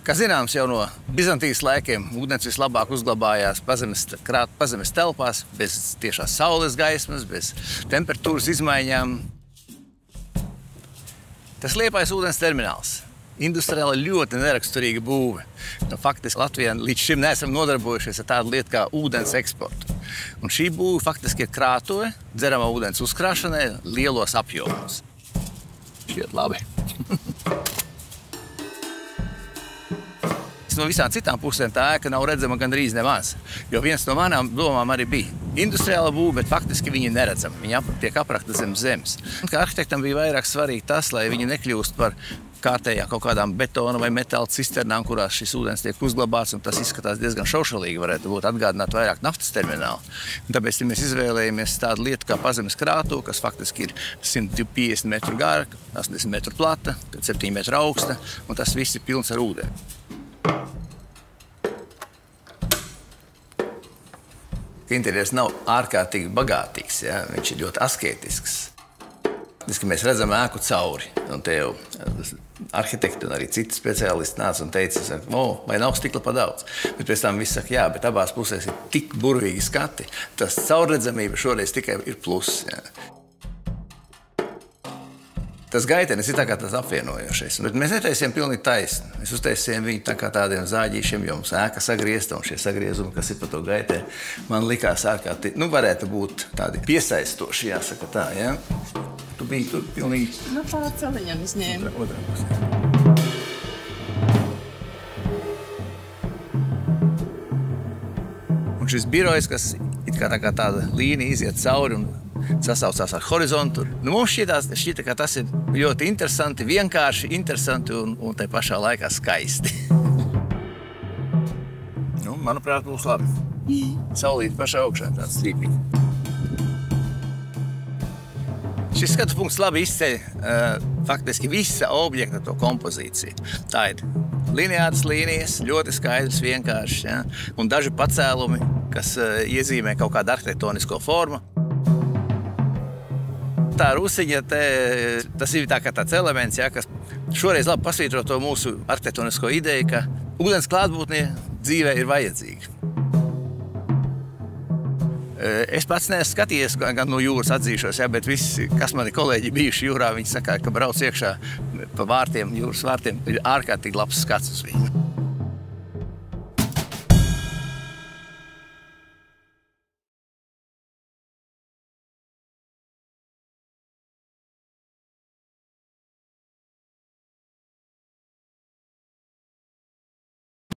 Kā zināms, jau no Bizantijas laikiem ūdens vislabāk uzglabājās pazemes telpās, bez tiešās saules gaismas, bez temperatūras izmaiņām. Tas Liepājas ūdens termināls. Industriāli ļoti neraksturīga būve. Faktiski Latvijā līdz šim neesam nodarbojušies ar tādu lietu kā ūdens eksportu. Un šī būve faktiski ir krātuve dzeramā ūdens uzkrāšanai lielos apjomos. Šķiet labi. No visām citām pusēm tā ēka nav redzama gandrīz nemaz, jo viens no manām domām arī bija industriāla būve, bet faktiski viņi ir neredzami. Viņi tiek aprakta zem zemes. Kā arhitektam bija vairāk svarīgi tas, lai viņi nekļūst par kārtējā kaut kādām betona vai metāla cisternām, kurās šis ūdens tiek uzglabāts, un tas izskatās diezgan šaušalīgi, varētu būt atgādināt vairāk naftas terminālu. Un tāpēc mēs izvēlējāmies tādu lietu kā pazemes krātuve, kas faktiski ir 150 metru gara, 80 metru plata, 7 metru augsta, un tas viss ir pilns ar ūdeni. Interjers nav ārkārtīgi bagātīgs, ja? Viņš ir ļoti asketisks. Mēs redzam ēku cauri, un te jau arhitekti un arī citi speciālisti nāca un teica, vai nav stikla pa daudz. Bet pēc tam viss saka, jā, bet abās pusēs ir tik burvīgi skati, tas caurredzamība šoreiz tikai ir pluss. Ja? Tas gaitenis ir tā kā tas apvienojošais, bet mēs netaisījām pilnīgi taisni. Mēs uztaisījām viņu tā kā tādiem zāģīšiem, jo mums ēka sagriezta, un šie sagriezumi, kas ir pa to gaitē, man likās ārkārtīgi, varētu būt tādi piesaistoši, jāsaka tā, ja? Tu biji tur pilnīgi... Pa celiņam izņēma. Otrā pusē. Un šis birojs, kas it kā tāda līnija iziet cauri un sasaucās ar horizontu. Mums šķita, ka tas ir ļoti interesanti, vienkārši interesanti un tai pašā laikā skaisti. Manuprāt, būs labi. Saulīt pašā augšā tāds strīpīgi. Šis skatu punkts labi izceļ faktiski visa objekta to kompozīciju. Tā ir lineāras līnijas, ļoti skaidrs, vienkāršs, ja? Un daži pacēlumi, kas iezīmē kaut kādu arhitektonisko formu. Tā rusiņa, tas ir tāds elements, ja, kas šoreiz labi pasvītro to mūsu arhitektonisko ideju, ka ūdens klātbūtne dzīvē ir vajadzīga. Es pats neesmu skatījies gan no jūras atzīšos, ja, bet visi, kas mani kolēģi bijuši jūrā, viņi saka, ka brauc iekšā pa vārtiem, jūras vārtiem, ir ārkārtīgi labs skats uz viņu.